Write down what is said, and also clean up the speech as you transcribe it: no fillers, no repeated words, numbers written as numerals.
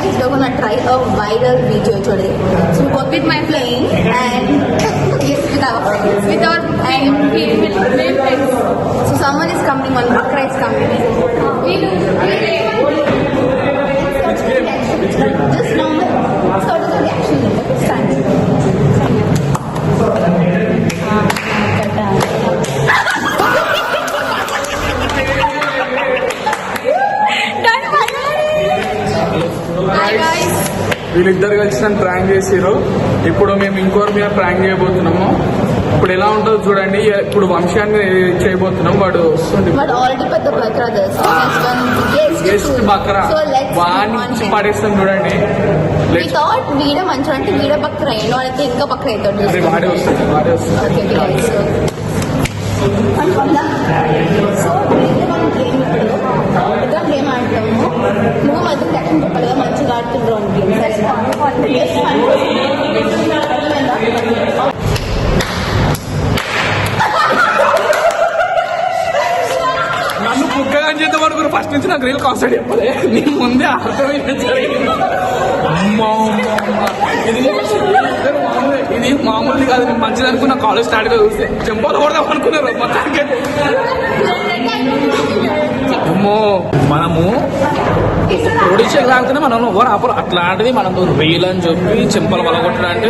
guys, we're gonna try a viral video today. So work with my playing and yes, with our friends. With our and we will play friends. So someone is coming on Bakra is coming. We do. Just normal. Sort of reaction. Stand. వీళ్ళిద్దరు కలిసి నన్ను prank చేసారు. ఇప్పుడు మేము ఇంకోరి మీద prank చేయబోతున్నాము. ఇప్పుడు ఎలా ఉంటుందో చూడండి. ఇప్పుడు వంశాన్ని చేయబోతున్నాం. వాడు గెస్ట్ బక్రా వాడిని పడేస్తాం చూడండి. వీడ మంచిగా అంటే వీడ బక్ర అయ్యాడు అయితే ఇంకా బక్ర అవుతాడు. వాడే వస్తుంది. గేమ్ ఆడతాము. నువ్వు మధ్య టెక్షన్ చెప్పాలిగా మంచిగా ఆడుతుండ్రు నన్ను కుక్కగా చేద్దాం అనుకుని ఫస్ట్ నుంచి నాకు రీల్ కాన్సెప్ట్ చెప్పలే. నేను ముందే అర్థమైంది. ఇది మామూలుది కాదు. నేను మంచిది అనుకున్న కాలేజ్ స్టార్ట్ గా చూస్తే చెంపాలు కొడదాం అనుకున్నారు. అమ్మో మనము ఒడిషా కాకపోతే మనం ఎవరు ఆపరు. అట్లాంటిది మనం రీల్ అని చెప్పి చెంపలు వలగొట్టడం అంటే